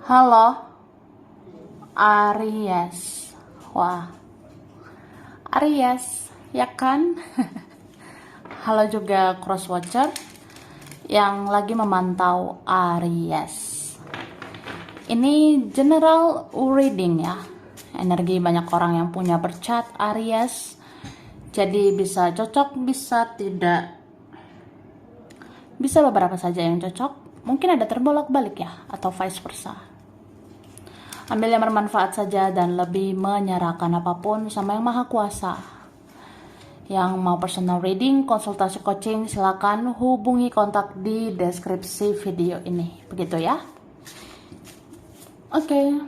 Halo, Aries. Wah, Aries, ya kan? Halo juga crosswatcher yang lagi memantau Aries. Ini general reading ya. Energi banyak orang yang punya bercat Aries. Jadi bisa cocok, bisa tidak. Bisa beberapa saja yang cocok. Mungkin ada terbolak-balik ya, atau vice versa. Ambil yang bermanfaat saja dan lebih menyerahkan apapun sama yang maha kuasa. Yang mau personal reading, konsultasi coaching, silakan hubungi kontak di deskripsi video ini. Begitu ya. Oke.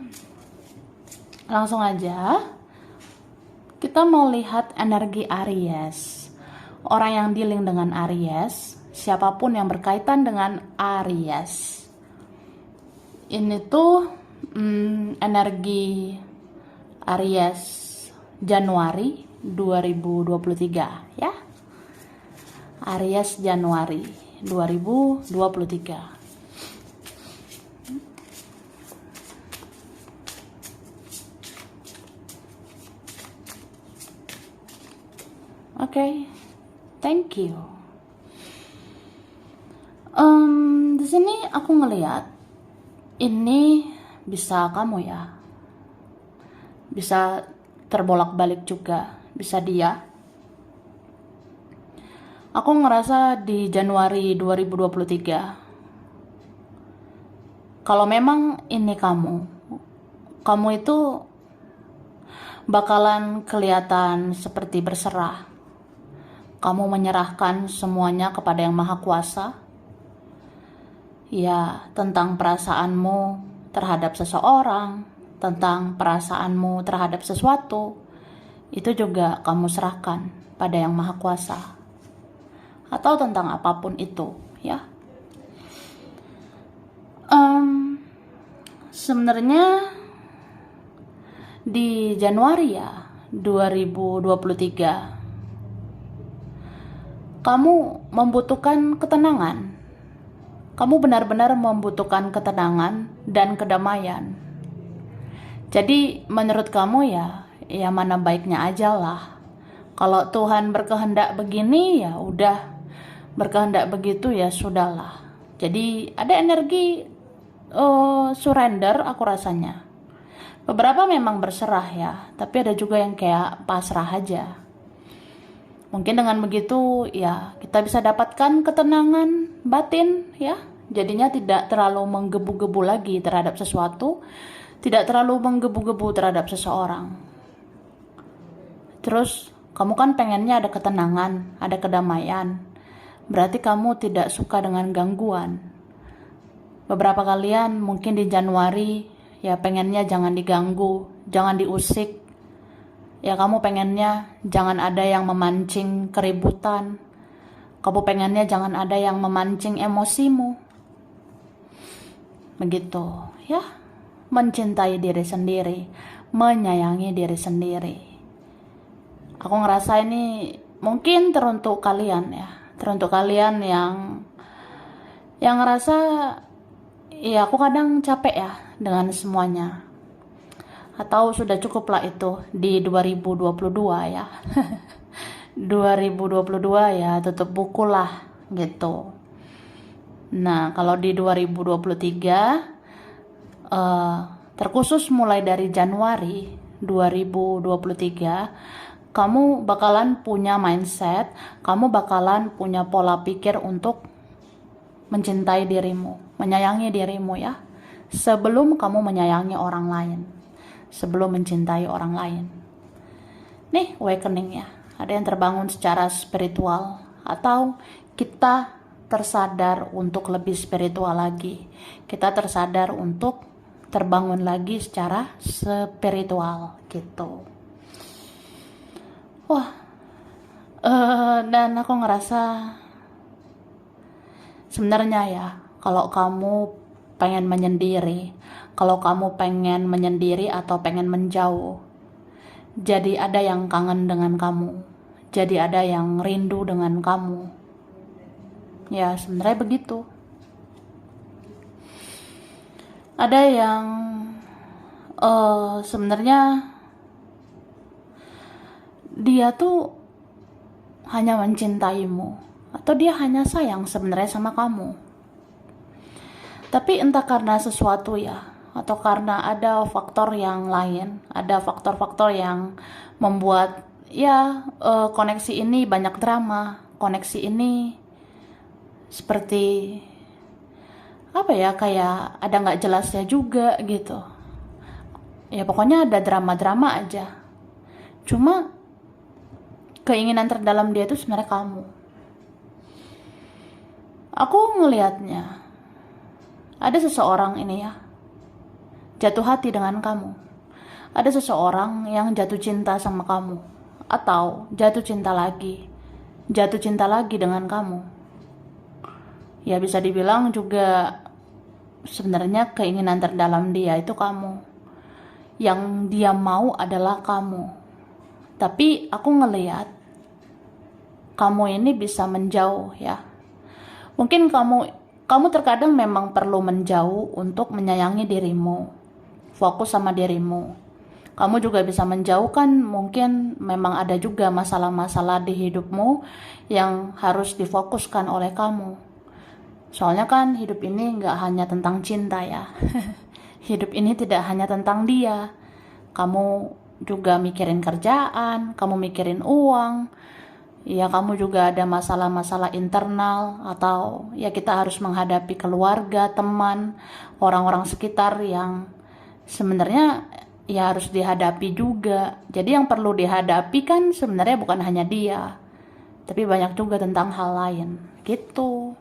Langsung aja. Kita mau lihat energi Aries. Orang yang dealing dengan Aries, siapapun yang berkaitan dengan Aries. Ini tuh energi Aries Januari 2023 ya. Aries Januari 2023. Oke, thank you. Di sini aku ngelihat ini bisa kamu ya, bisa terbolak-balik juga, bisa dia. Aku ngerasa di Januari 2023, kalau memang ini kamu itu bakalan kelihatan seperti berserah. Kamu menyerahkan semuanya kepada Yang Maha Kuasa. Ya, tentang perasaanmu terhadap seseorang, tentang perasaanmu terhadap sesuatu, itu juga kamu serahkan pada Yang Maha Kuasa. Atau tentang apapun itu, ya. Sebenarnya di Januari ya, 2023, kamu membutuhkan ketenangan. Kamu benar-benar membutuhkan ketenangan dan kedamaian. Jadi menurut kamu ya mana baiknya aja lah. Kalau Tuhan berkehendak begini ya udah, berkehendak begitu ya sudahlah. Jadi ada energi surrender aku rasanya. Beberapa memang berserah ya, tapi ada juga yang kayak pasrah aja. Mungkin dengan begitu ya kita bisa dapatkan ketenangan batin ya. Jadinya tidak terlalu menggebu-gebu lagi terhadap sesuatu, tidak terlalu menggebu-gebu terhadap seseorang. Terus kamu kan pengennya ada ketenangan, ada kedamaian. Berarti kamu tidak suka dengan gangguan. Beberapa kalian mungkin di Januari ya pengennya jangan diganggu, jangan diusik. Ya kamu pengennya jangan ada yang memancing keributan. Kamu pengennya jangan ada yang memancing emosimu. Begitu ya. Mencintai diri sendiri, menyayangi diri sendiri. Aku ngerasa ini mungkin teruntuk kalian ya. Teruntuk kalian yang ngerasa ya aku kadang capek ya dengan semuanya. Atau sudah cukup lah itu di 2022 ya. 2022 ya tutup buku lah gitu. Nah kalau di 2023 terkhusus mulai dari Januari 2023, kamu bakalan punya mindset, kamu bakalan punya pola pikir untuk mencintai dirimu, menyayangi dirimu ya, sebelum kamu menyayangi orang lain, sebelum mencintai orang lain. Nih awakening ya, ada yang terbangun secara spiritual, atau kita tersadar untuk lebih spiritual lagi, kita tersadar untuk terbangun lagi secara spiritual gitu. Wah, dan aku ngerasa sebenarnya ya, kalau kamu pengen menyendiri, kalau kamu pengen menyendiri atau pengen menjauh, jadi ada yang kangen dengan kamu, jadi ada yang rindu dengan kamu. Ya sebenarnya begitu. Ada yang sebenarnya dia tuh hanya mencintaimu, atau dia hanya sayang sebenarnya sama kamu. Tapi entah karena sesuatu ya, atau karena ada faktor yang lain, ada faktor-faktor yang membuat ya koneksi ini banyak drama, koneksi ini seperti apa ya, kayak ada nggak jelasnya juga gitu. Ya pokoknya ada drama-drama aja. Cuma keinginan terdalam dia itu sebenarnya kamu. Aku ngelihatnya ada seseorang ini ya, jatuh hati dengan kamu. Ada seseorang yang jatuh cinta sama kamu, atau jatuh cinta lagi dengan kamu. Ya bisa dibilang juga sebenarnya keinginan terdalam dia itu kamu. Yang dia mau adalah kamu. Tapi aku ngelihat kamu ini bisa menjauh ya. Mungkin kamu terkadang memang perlu menjauh untuk menyayangi dirimu, fokus sama dirimu. Kamu juga bisa menjauhkan, mungkin memang ada juga masalah-masalah di hidupmu yang harus difokuskan oleh kamu. Soalnya kan hidup ini nggak hanya tentang cinta ya. Hidup ini tidak hanya tentang dia. Kamu juga mikirin kerjaan, kamu mikirin uang. Ya kamu juga ada masalah-masalah internal, atau ya kita harus menghadapi keluarga, teman, orang-orang sekitar yang sebenarnya ya harus dihadapi juga. Jadi yang perlu dihadapi kan sebenarnya bukan hanya dia, tapi banyak juga tentang hal lain gitu.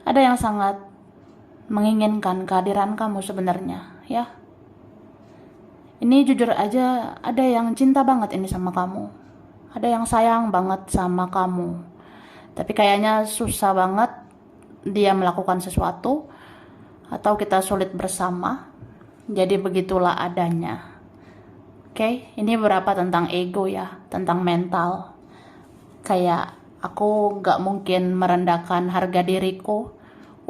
Ada yang sangat menginginkan kehadiran kamu sebenarnya ya. Ini jujur aja, ada yang cinta banget ini sama kamu. Ada yang sayang banget sama kamu. Tapi kayaknya susah banget dia melakukan sesuatu, atau kita sulit bersama. Jadi begitulah adanya. Oke, ini beberapa tentang ego ya, tentang mental. Kayak aku gak mungkin merendahkan harga diriku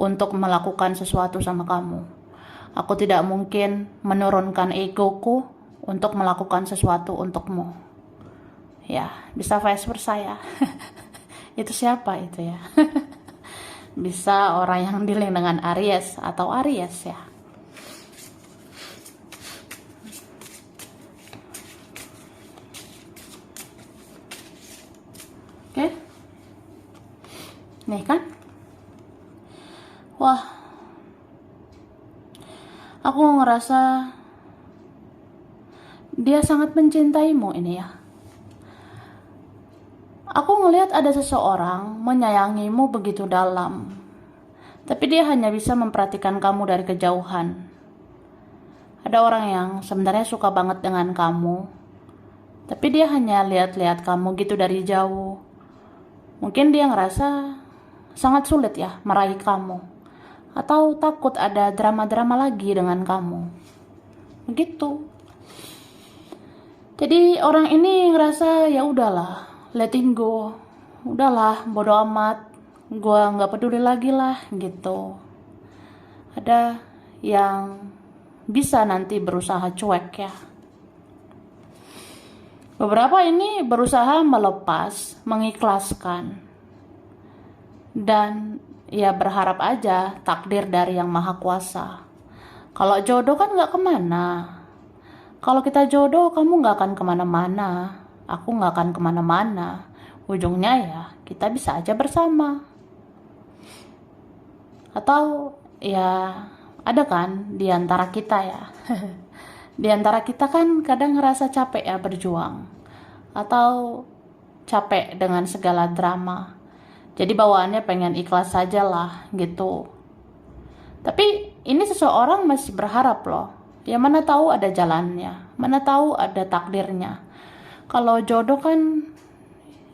untuk melakukan sesuatu sama kamu. Aku tidak mungkin menurunkan egoku untuk melakukan sesuatu untukmu. Ya, bisa vice versa ya. Itu siapa itu ya? Bisa orang yang dealing dengan Aries atau Aries ya. Oke. Nih kan? Wah. Aku ngerasa dia sangat mencintaimu ini ya. Aku ngelihat ada seseorang menyayangimu begitu dalam, tapi dia hanya bisa memperhatikan kamu dari kejauhan. Ada orang yang sebenarnya suka banget dengan kamu, tapi dia hanya lihat-lihat kamu gitu dari jauh. Mungkin dia ngerasa sangat sulit ya meraih kamu, atau takut ada drama-drama lagi dengan kamu. Begitu. Jadi orang ini ngerasa ya udahlah, letting go. Udahlah, bodo amat. Gua nggak peduli lagi lah gitu. Ada yang bisa nanti berusaha cuek ya. Beberapa ini berusaha melepas, mengikhlaskan. Dan ya berharap aja takdir dari yang maha kuasa. Kalau jodoh kan gak kemana. Kalau kita jodoh, kamu gak akan kemana-mana, aku gak akan kemana-mana. Ujungnya ya kita bisa aja bersama. Atau ya ada kan di antara kita ya. Di antara kita kan kadang ngerasa capek ya berjuang, atau capek dengan segala drama. Jadi bawaannya pengen ikhlas saja lah gitu. Tapi ini seseorang masih berharap loh. Ya mana tahu ada jalannya, mana tahu ada takdirnya. Kalau jodoh kan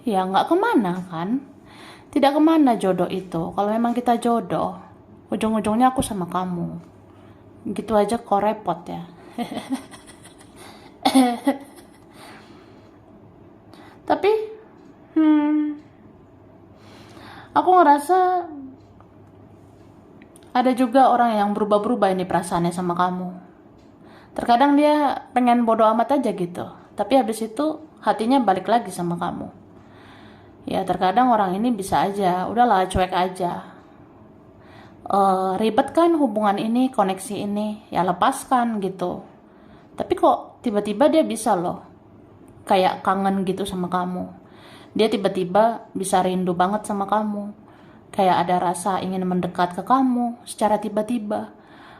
ya nggak kemana kan. Tidak kemana jodoh itu. Kalau memang kita jodoh, ujung-ujungnya aku sama kamu. Gitu aja kok repot ya. Tapi Aku ngerasa ada juga orang yang berubah-berubah ini perasaannya sama kamu. Terkadang dia pengen bodo amat aja gitu, tapi habis itu hatinya balik lagi sama kamu. Ya terkadang orang ini bisa aja, udahlah cuek aja. Ribet kan hubungan ini, koneksi ini, ya lepaskan gitu. Tapi kok tiba-tiba dia bisa loh, kayak kangen gitu sama kamu. Dia tiba-tiba bisa rindu banget sama kamu. Kayak ada rasa ingin mendekat ke kamu secara tiba-tiba.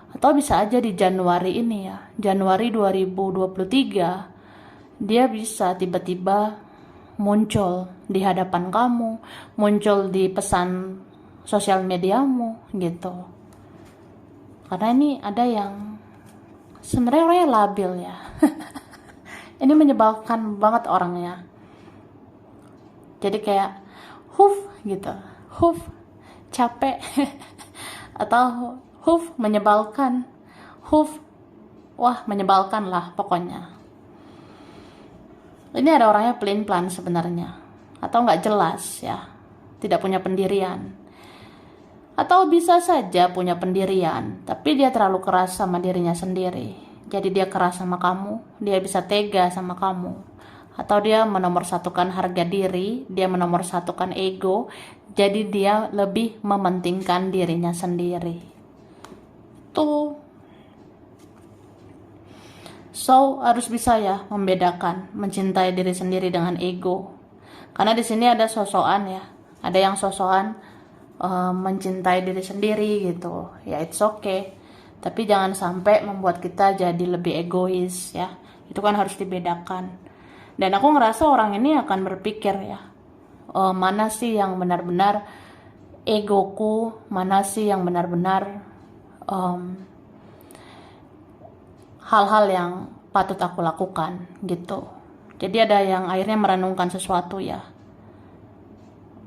Atau bisa aja di Januari ini ya, Januari 2023, dia bisa tiba-tiba muncul di hadapan kamu, muncul di pesan sosial mediamu gitu. Karena ini ada yang sebenarnya orangnya labil ya. Ini menyebalkan banget orangnya. Jadi kayak gitu, capek atau menyebalkan, wah menyebalkan lah pokoknya. Ini ada orangnya pelin-pelan sebenarnya, atau nggak jelas ya, tidak punya pendirian. Atau bisa saja punya pendirian, tapi dia terlalu keras sama dirinya sendiri. Jadi dia keras sama kamu, dia bisa tega sama kamu. Atau dia menomorsatukan harga diri, dia menomorsatukan ego, jadi dia lebih mementingkan dirinya sendiri. Tuh. So, harus bisa ya membedakan mencintai diri sendiri dengan ego. Karena di sini ada sosokan ya. Ada yang sosokan mencintai diri sendiri gitu. Ya it's okay. Tapi jangan sampai membuat kita jadi lebih egois ya. Itu kan harus dibedakan. Dan aku ngerasa orang ini akan berpikir ya, mana sih yang benar-benar egoku, mana sih yang benar-benar hal-hal yang patut aku lakukan gitu. Jadi ada yang akhirnya merenungkan sesuatu ya.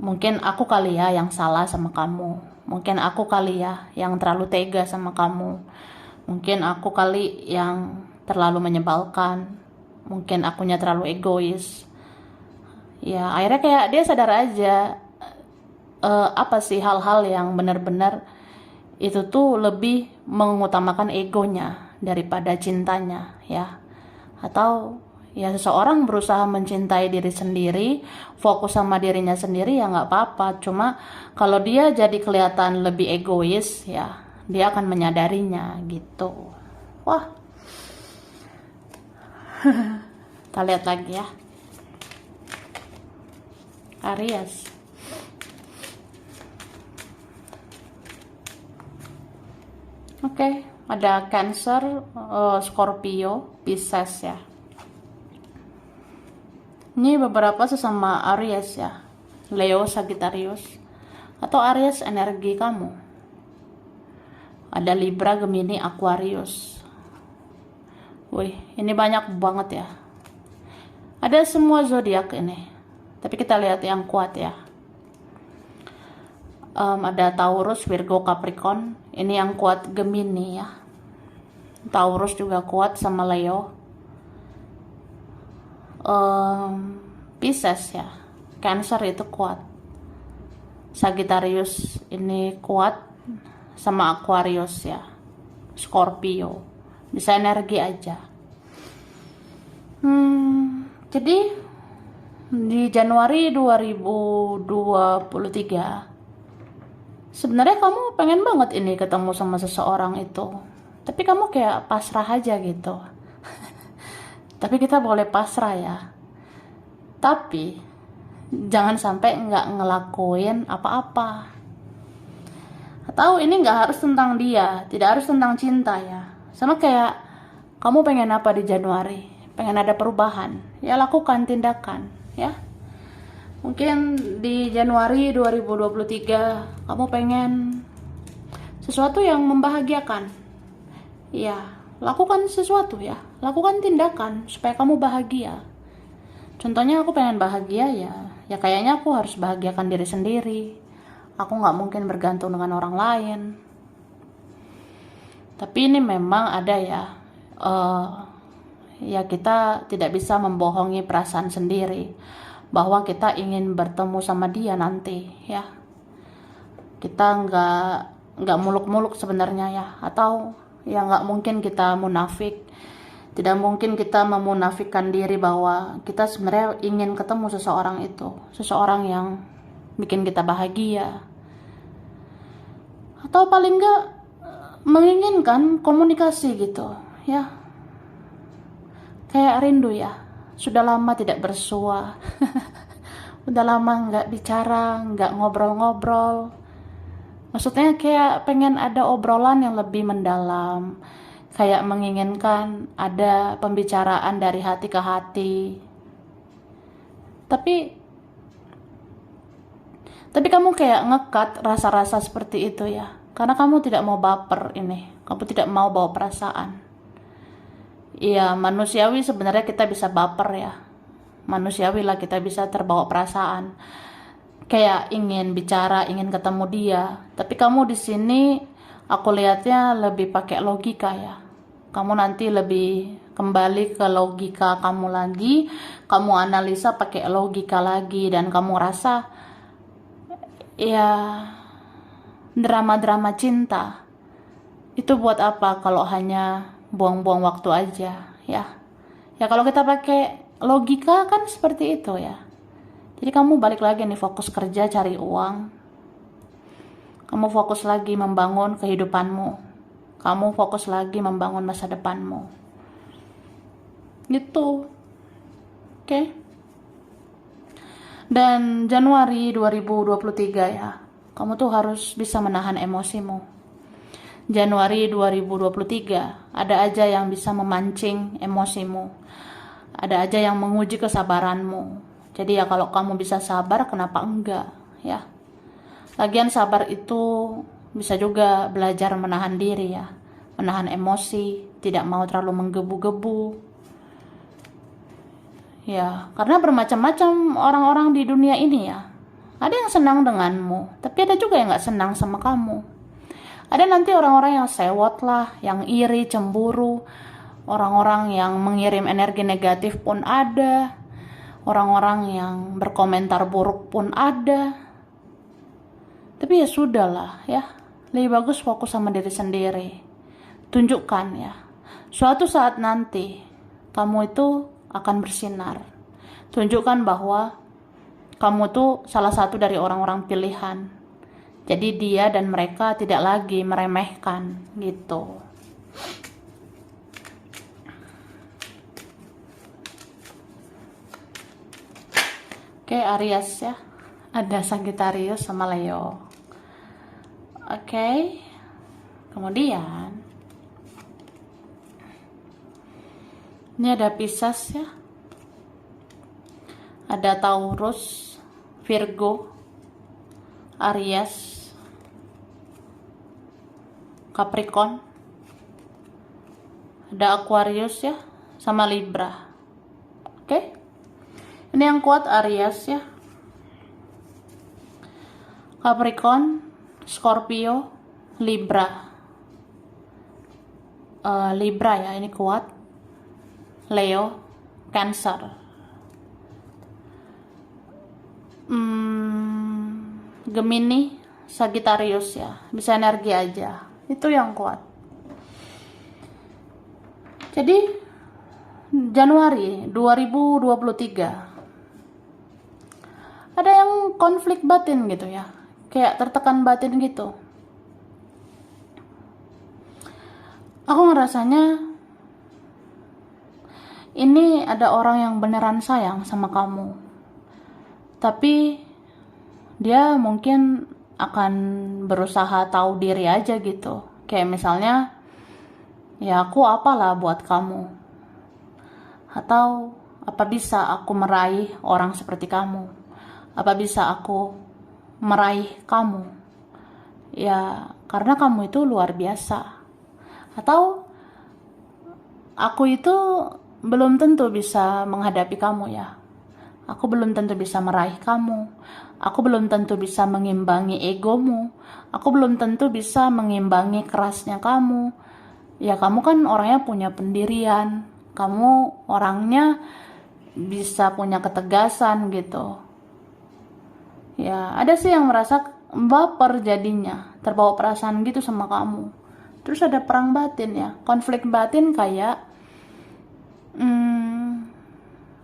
Mungkin aku kali ya yang salah sama kamu. Mungkin aku kali ya yang terlalu tega sama kamu. Mungkin aku kali yang terlalu menyebalkan. Mungkin akunya terlalu egois. Ya akhirnya kayak dia sadar aja apa sih hal-hal yang benar-benar itu tuh lebih mengutamakan egonya daripada cintanya ya. Atau ya seseorang berusaha mencintai diri sendiri, fokus sama dirinya sendiri ya nggak apa-apa. Cuma kalau dia jadi kelihatan lebih egois ya, dia akan menyadarinya gitu. Wah. Kita lihat lagi ya. Aries. Oke, ada Cancer, Scorpio, Pisces ya. Ini beberapa sesama Aries ya. Leo, Sagittarius, atau Aries energi kamu. Ada Libra, Gemini, Aquarius. Wih, ini banyak banget ya. Ada semua zodiak ini. Tapi kita lihat yang kuat ya. Ada Taurus, Virgo, Capricorn. Ini yang kuat Gemini ya. Taurus juga kuat sama Leo. Pisces ya. Cancer itu kuat. Sagittarius ini kuat sama Aquarius ya. Scorpio. Bisa energi aja. Jadi di Januari 2023 sebenarnya kamu pengen banget ini ketemu sama seseorang itu. Tapi kamu kayak pasrah aja gitu. Tapi kita boleh pasrah ya. Tapi jangan sampai nggak ngelakuin apa-apa. Atau ini nggak harus tentang dia, tidak harus tentang cinta ya. Sama kayak kamu pengen apa di Januari? Pengen ada perubahan, ya lakukan tindakan ya. Mungkin di Januari 2023 kamu pengen sesuatu yang membahagiakan. Ya, lakukan sesuatu ya. Lakukan tindakan supaya kamu bahagia. Contohnya aku pengen bahagia ya kayaknya aku harus bahagiakan diri sendiri. Aku nggak mungkin bergantung dengan orang lain. Tapi ini memang ada ya. Ya kita tidak bisa membohongi perasaan sendiri bahwa kita ingin bertemu sama dia nanti ya. kita nggak muluk-muluk sebenarnya ya, atau ya nggak mungkin kita munafik. Tidak mungkin kita memunafikkan diri bahwa kita sebenarnya ingin ketemu seseorang itu, seseorang yang bikin kita bahagia, atau paling nggak menginginkan komunikasi gitu ya, kayak rindu ya, sudah lama tidak bersua. Udah lama nggak bicara, nggak ngobrol-ngobrol. Maksudnya kayak pengen ada obrolan yang lebih mendalam, kayak menginginkan ada pembicaraan dari hati ke hati. Tapi kamu kayak ngekat rasa-rasa seperti itu ya, karena kamu tidak mau baper ini, kamu tidak mau bawa perasaan. Iya, manusiawi sebenarnya kita bisa baper ya, manusiawi lah kita bisa terbawa perasaan, kayak ingin bicara, ingin ketemu dia. Tapi kamu di sini aku lihatnya lebih pakai logika ya. Kamu nanti lebih kembali ke logika kamu lagi, kamu analisa pakai logika lagi, dan kamu rasa ya drama-drama cinta itu buat apa kalau hanya buang-buang waktu aja ya. Ya kalau kita pakai logika kan seperti itu ya. Jadi kamu balik lagi nih, fokus kerja cari uang. Kamu fokus lagi membangun kehidupanmu. Kamu fokus lagi membangun masa depanmu. Gitu. Oke. Dan Januari 2023 ya, kamu tuh harus bisa menahan emosimu. Januari 2023, ada aja yang bisa memancing emosimu. Ada aja yang menguji kesabaranmu. Jadi ya kalau kamu bisa sabar, kenapa enggak ya? Lagian sabar itu bisa juga belajar menahan diri ya, menahan emosi, tidak mau terlalu menggebu-gebu. Ya, karena bermacam-macam orang-orang di dunia ini ya. Ada yang senang denganmu, tapi ada juga yang gak senang sama kamu. Ada nanti orang-orang yang sewot lah, yang iri, cemburu, orang-orang yang mengirim energi negatif pun ada, orang-orang yang berkomentar buruk pun ada. Tapi ya sudahlah ya, lebih bagus fokus sama diri sendiri. Tunjukkan ya, suatu saat nanti kamu itu akan bersinar. Tunjukkan bahwa kamu tuh salah satu dari orang-orang pilihan. Jadi dia dan mereka tidak lagi meremehkan gitu. Oke, Aries ya. Ada Sagittarius sama Leo. Oke. Kemudian ini ada Pisces ya. Ada Taurus, Virgo, Aries, Capricorn. Ada Aquarius ya, sama Libra. Oke. Ini yang kuat Aries ya. Capricorn, Scorpio, Libra. Libra ya, ini kuat. Leo, Cancer. Gemini, Sagittarius ya. Bisa energi aja. Itu yang kuat. Jadi Januari 2023 ada yang konflik batin gitu ya, kayak tertekan batin gitu. Aku ngerasanya ini ada orang yang beneran sayang sama kamu, tapi dia mungkin akan berusaha tahu diri aja gitu. Kayak misalnya, ya aku apalah buat kamu, atau apa bisa aku meraih orang seperti kamu, apa bisa aku meraih kamu ya karena kamu itu luar biasa, atau aku itu belum tentu bisa menghadapi kamu ya, aku belum tentu bisa meraih kamu, aku belum tentu bisa mengimbangi egomu, aku belum tentu bisa mengimbangi kerasnya kamu. Ya kamu kan orangnya punya pendirian, kamu orangnya bisa punya ketegasan gitu. Ya ada sih yang merasa baper jadinya, terbawa perasaan gitu sama kamu. Terus ada perang batin ya, konflik batin kayak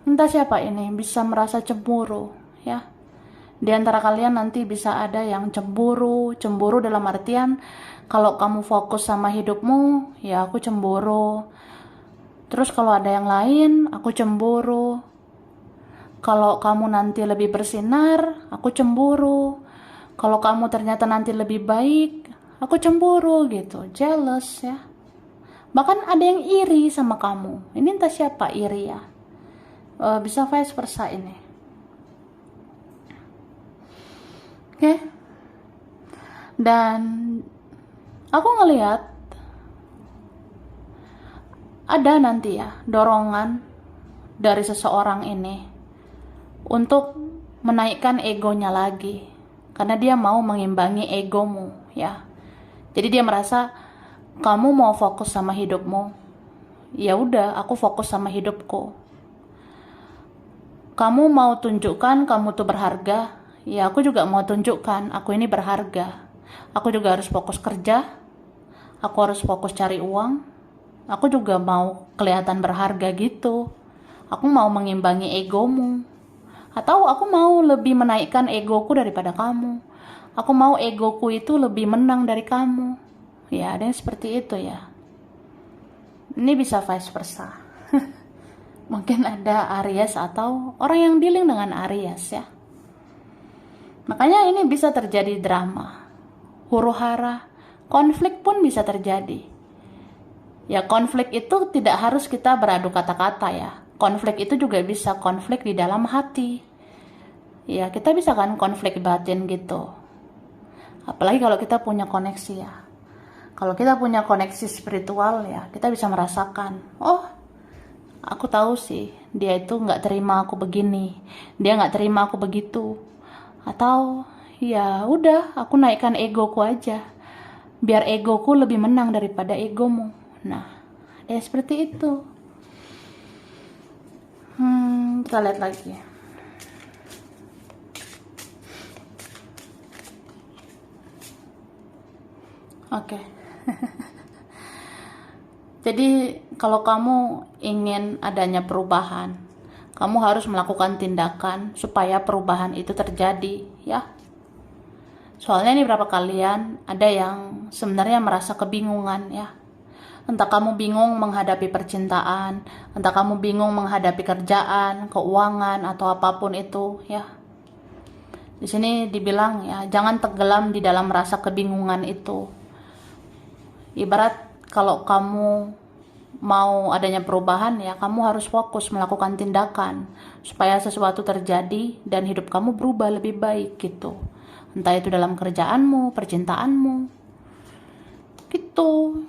entah siapa ini bisa merasa cemburu ya. Di antara kalian nanti bisa ada yang cemburu dalam artian kalau kamu fokus sama hidupmu, ya aku cemburu. Terus kalau ada yang lain, aku cemburu. Kalau kamu nanti lebih bersinar, aku cemburu. Kalau kamu ternyata nanti lebih baik, aku cemburu gitu, jealous ya. Bahkan ada yang iri sama kamu. Ini entah siapa iri ya. Bisa vice versa ini. Oke. Dan aku ngelihat ada nanti ya dorongan dari seseorang ini untuk menaikkan egonya lagi, karena dia mau mengimbangi egomu ya. Jadi dia merasa kamu mau fokus sama hidupmu, ya udah aku fokus sama hidupku. Kamu mau tunjukkan kamu tuh berharga, ya aku juga mau tunjukkan aku ini berharga. Aku juga harus fokus kerja, aku harus fokus cari uang, aku juga mau kelihatan berharga gitu. Aku mau mengimbangi egomu, atau aku mau lebih menaikkan egoku daripada kamu. Aku mau egoku itu lebih menang dari kamu. Ya, ada yang seperti itu ya. Ini bisa vice versa. Mungkin ada Aries atau orang yang dealing dengan Aries ya. Makanya ini bisa terjadi drama, huru-hara, konflik pun bisa terjadi. Ya, konflik itu tidak harus kita beradu kata-kata ya. Konflik itu juga bisa konflik di dalam hati. Ya, kita bisa kan konflik batin gitu. Apalagi kalau kita punya koneksi ya. Kalau kita punya koneksi spiritual ya, kita bisa merasakan, oh, aku tahu sih, dia itu nggak terima aku begini, dia nggak terima aku begitu. Atau, ya udah, aku naikkan egoku aja, biar egoku lebih menang daripada egomu. Nah, ya seperti itu. Kita lihat lagi. Oke. Jadi kalau kamu ingin adanya perubahan, kamu harus melakukan tindakan supaya perubahan itu terjadi ya. Soalnya ini beberapa kalian ada yang sebenarnya merasa kebingungan ya. Entah kamu bingung menghadapi percintaan, entah kamu bingung menghadapi kerjaan, keuangan atau apapun itu ya. Di sini dibilang ya, jangan tenggelam di dalam rasa kebingungan itu. Ibarat kalau kamu mau adanya perubahan ya, kamu harus fokus melakukan tindakan supaya sesuatu terjadi dan hidup kamu berubah lebih baik gitu. Entah itu dalam kerjaanmu, percintaanmu, gitu.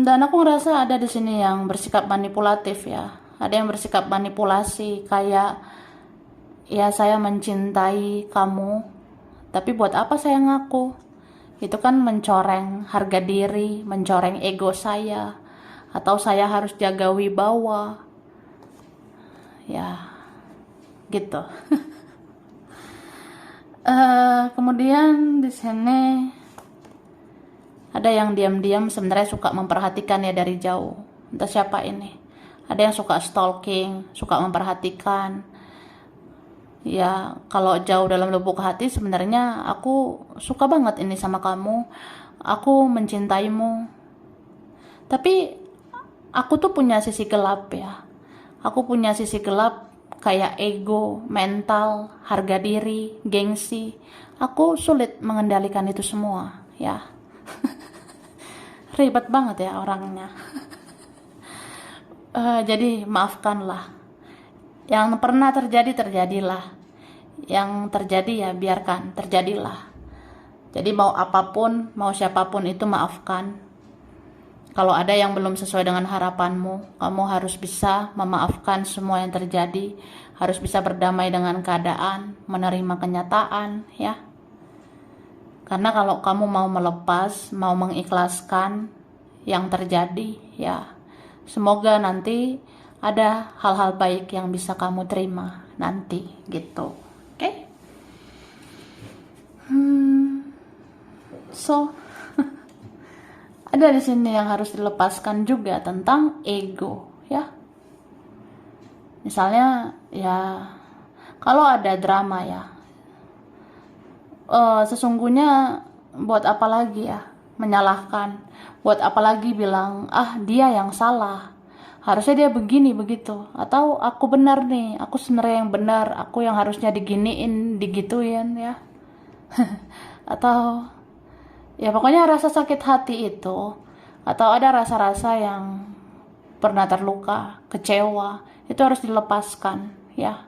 Dan aku ngerasa ada di sini yang bersikap manipulatif ya. Ada yang bersikap manipulasi kayak, ya saya mencintai kamu, tapi buat apa saya ngaku? Itu kan mencoreng harga diri, mencoreng ego saya, atau saya harus jaga wibawa. Ya, gitu. Kemudian di sini ada yang diam-diam sebenarnya suka memperhatikan ya dari jauh. Entah siapa ini. Ada yang suka stalking, suka memperhatikan. Ya, kalau jauh dalam lubuk hati sebenarnya aku suka banget ini sama kamu. Aku mencintaimu. Tapi aku tuh punya sisi gelap ya. Aku punya sisi gelap kayak ego, mental, harga diri, gengsi. Aku sulit mengendalikan itu semua ya. Ribet banget ya orangnya. Jadi maafkanlah. Yang pernah terjadi, terjadilah. Yang terjadi ya biarkan, terjadilah. Jadi mau apapun, mau siapapun itu maafkan. Kalau ada yang belum sesuai dengan harapanmu, kamu harus bisa memaafkan semua yang terjadi. Harus bisa berdamai dengan keadaan, menerima kenyataan ya. Karena kalau kamu mau melepas, mau mengikhlaskan yang terjadi ya, semoga nanti ada hal-hal baik yang bisa kamu terima nanti gitu. Oke? So, ada di sini yang harus dilepaskan juga tentang ego, ya. Misalnya, ya, kalau ada drama ya, sesungguhnya buat apa lagi ya menyalahkan, buat apa lagi bilang dia yang salah, harusnya dia begini begitu, atau aku benar nih, aku sebenarnya yang benar, aku yang harusnya diginiin, digituin ya. Atau ya pokoknya rasa sakit hati itu, atau ada rasa-rasa yang pernah terluka, kecewa, itu harus dilepaskan ya.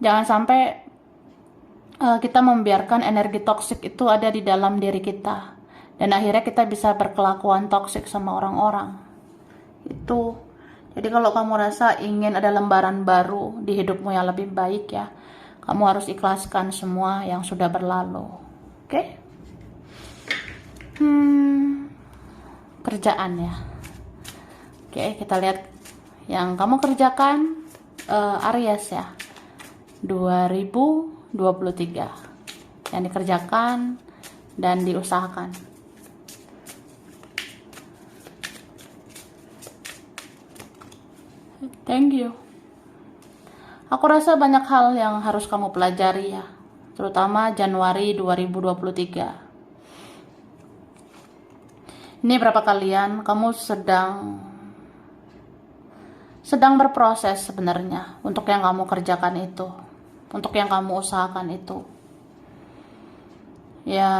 Jangan sampai kita membiarkan energi toksik itu ada di dalam diri kita, dan akhirnya kita bisa berkelakuan toksik sama orang-orang itu. Jadi kalau kamu rasa ingin ada lembaran baru di hidupmu yang lebih baik ya, kamu harus ikhlaskan semua yang sudah berlalu. Oke? Kerjaan ya. Oke, kita lihat yang kamu kerjakan, Aries ya, 2023, yang dikerjakan dan diusahakan. Thank you. Aku rasa banyak hal yang harus kamu pelajari ya, terutama Januari 2023. Ini berapa kalian kamu sedang berproses sebenarnya untuk yang kamu kerjakan itu, untuk yang kamu usahakan itu. Ya,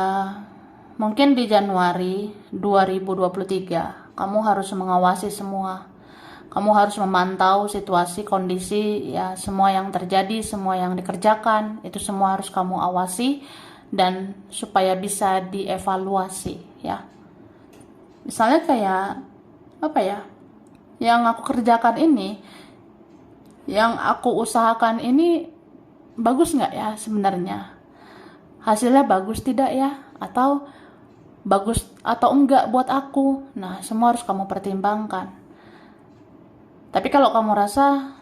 mungkin di Januari 2023 kamu harus mengawasi semua. Kamu harus memantau situasi, kondisi, ya semua yang terjadi, semua yang dikerjakan, itu semua harus kamu awasi dan supaya bisa dievaluasi ya. Misalnya kayak apa ya? Yang aku kerjakan ini, yang aku usahakan ini bagus nggak ya sebenarnya? Hasilnya bagus tidak ya? Atau bagus atau enggak buat aku? Nah, semua harus kamu pertimbangkan. Tapi kalau kamu rasa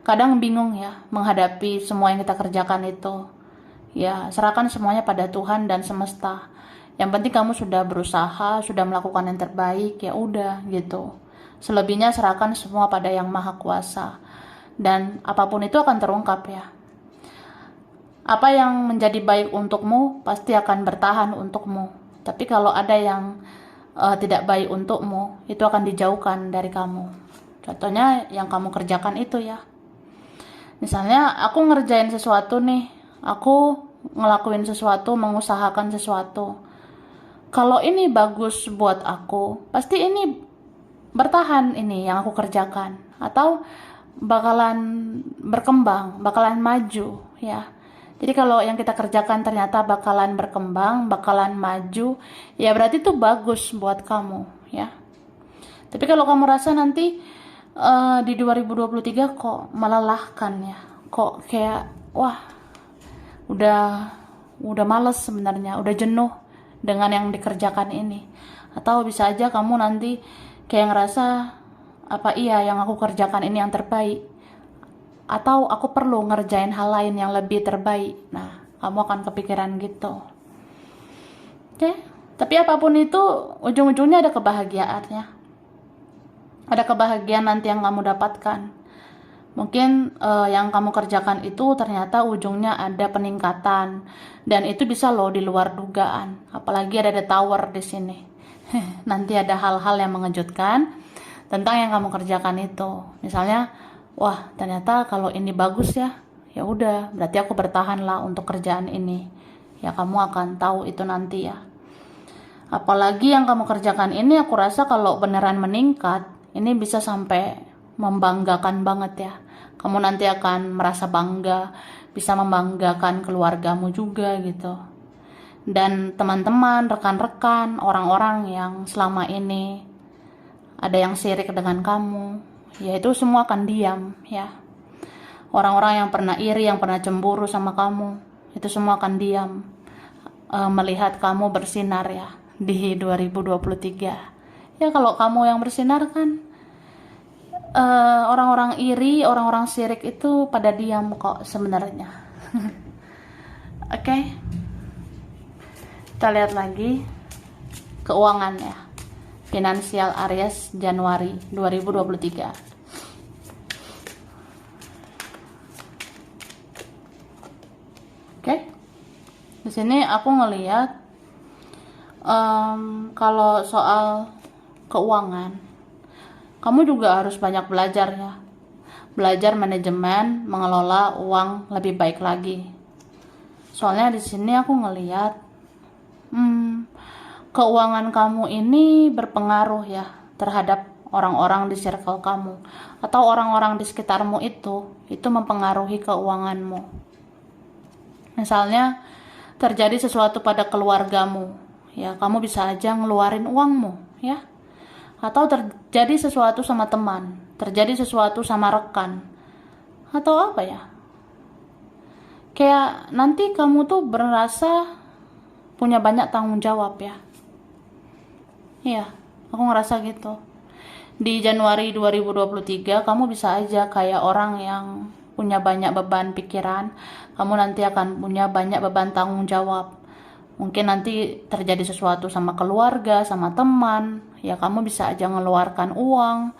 kadang bingung ya menghadapi semua yang kita kerjakan itu, ya serahkan semuanya pada Tuhan dan semesta. Yang penting kamu sudah berusaha, sudah melakukan yang terbaik, ya udah gitu. Selebihnya serahkan semua pada Yang Maha Kuasa. Dan apapun itu akan terungkap ya. Apa yang menjadi baik untukmu pasti akan bertahan untukmu. Tapi kalau ada yang tidak baik untukmu, itu akan dijauhkan dari kamu. Contohnya yang kamu kerjakan itu ya. Misalnya aku ngerjain sesuatu nih, aku ngelakuin sesuatu, mengusahakan sesuatu. Kalau ini bagus buat aku, pasti ini bertahan ini yang aku kerjakan, atau bakalan berkembang, bakalan maju ya. Jadi kalau yang kita kerjakan ternyata bakalan berkembang, bakalan maju, ya berarti itu bagus buat kamu ya. Tapi kalau kamu rasa nanti di 2023 kok melelahkan ya, kok kayak wah udah males sebenarnya, udah jenuh dengan yang dikerjakan ini, atau bisa aja kamu nanti kayak ngerasa apa iya yang aku kerjakan ini yang terbaik, atau aku perlu ngerjain hal lain yang lebih terbaik. Nah, kamu akan kepikiran gitu. Oke, tapi apapun itu ujung-ujungnya ada kebahagiaannya, ada kebahagiaan nanti yang kamu dapatkan. Mungkin yang kamu kerjakan itu ternyata ujungnya ada peningkatan, dan itu bisa loh di luar dugaan. Apalagi ada the tower di sini. Nanti ada hal-hal yang mengejutkan tentang yang kamu kerjakan itu. Misalnya, wah ternyata kalau ini bagus ya, ya udah berarti aku bertahan lah untuk kerjaan ini. Ya kamu akan tahu itu nanti ya. Apalagi yang kamu kerjakan ini, aku rasa kalau beneran meningkat, ini bisa sampai membanggakan banget ya. Kamu nanti akan merasa bangga, bisa membanggakan keluargamu juga gitu. Dan teman-teman, rekan-rekan, orang-orang yang selama ini ada yang sirik dengan kamu, ya itu semua akan diam ya. Orang-orang yang pernah iri, yang pernah cemburu sama kamu, itu semua akan diam melihat kamu bersinar ya di 2023. Ya kalau kamu yang bersinar kan, orang-orang iri, orang-orang sirik itu pada diam kok sebenarnya. Oke. Kita lihat lagi keuangan ya. Finansial Aries Januari 2023. Oke. Di sini aku ngelihat kalau soal keuangan, kamu juga harus banyak belajar ya. Belajar manajemen, mengelola uang lebih baik lagi. Soalnya di sini aku ngelihat keuangan kamu ini berpengaruh ya terhadap orang-orang di circle kamu atau orang-orang di sekitarmu itu mempengaruhi keuanganmu. Misalnya terjadi sesuatu pada keluargamu, ya kamu bisa aja ngeluarin uangmu ya. Atau terjadi sesuatu sama teman, terjadi sesuatu sama rekan, atau apa ya. Kayak nanti kamu tuh berasa punya banyak tanggung jawab ya. Iya, aku ngerasa gitu. Di Januari 2023, kamu bisa aja kayak orang yang punya banyak beban pikiran. Kamu nanti akan punya banyak beban tanggung jawab. Mungkin nanti terjadi sesuatu sama keluarga, sama teman. Ya kamu bisa aja ngeluarkan uang.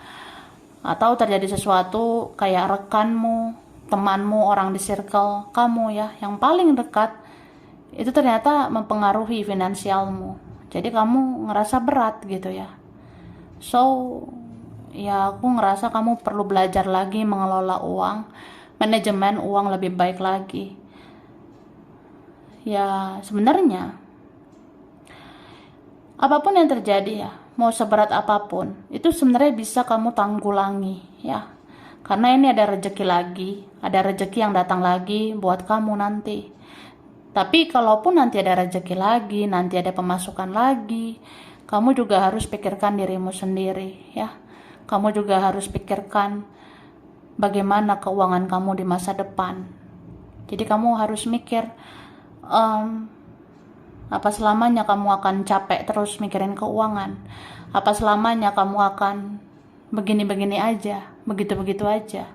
Atau terjadi sesuatu kayak rekanmu, temanmu, orang di circle kamu ya. Yang paling dekat, itu ternyata mempengaruhi finansialmu. Jadi kamu ngerasa berat gitu ya. So, ya aku ngerasa kamu perlu belajar lagi mengelola uang, manajemen uang lebih baik lagi. Ya, sebenarnya apapun yang terjadi ya, mau seberat apapun, itu sebenarnya bisa kamu tanggulangi ya. Karena ini ada rezeki lagi, ada rezeki yang datang lagi buat kamu nanti. Tapi kalaupun nanti ada rezeki lagi, nanti ada pemasukan lagi, kamu juga harus pikirkan dirimu sendiri ya. Kamu juga harus pikirkan bagaimana keuangan kamu di masa depan. Jadi kamu harus mikir, apa selamanya kamu akan capek terus mikirin keuangan? Apa selamanya kamu akan begini-begini aja, begitu-begitu aja?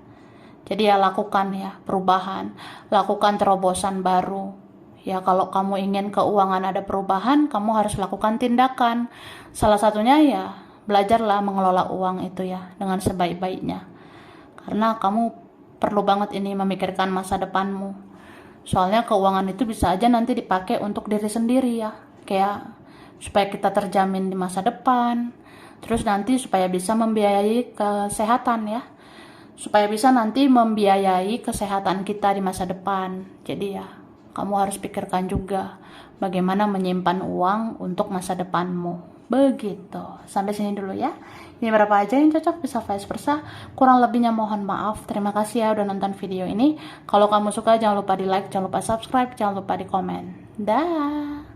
Jadi ya lakukan ya perubahan, lakukan terobosan baru. Ya kalau kamu ingin keuangan ada perubahan, kamu harus lakukan tindakan. Salah satunya ya belajarlah mengelola uang itu ya dengan sebaik-baiknya. Karena kamu perlu banget ini memikirkan masa depanmu. Soalnya keuangan itu bisa aja nanti dipakai untuk diri sendiri ya. Kayak supaya kita terjamin di masa depan. Terus nanti supaya bisa membiayai kesehatan ya. Supaya bisa nanti membiayai kesehatan kita di masa depan. Jadi ya kamu harus pikirkan juga bagaimana menyimpan uang untuk masa depanmu. Begitu. Sampai sini dulu ya. Ini berapa aja yang cocok, bisa vice versa. Kurang lebihnya mohon maaf. Terima kasih ya udah nonton video ini. Kalau kamu suka jangan lupa di like, jangan lupa subscribe, jangan lupa di komen. Dah.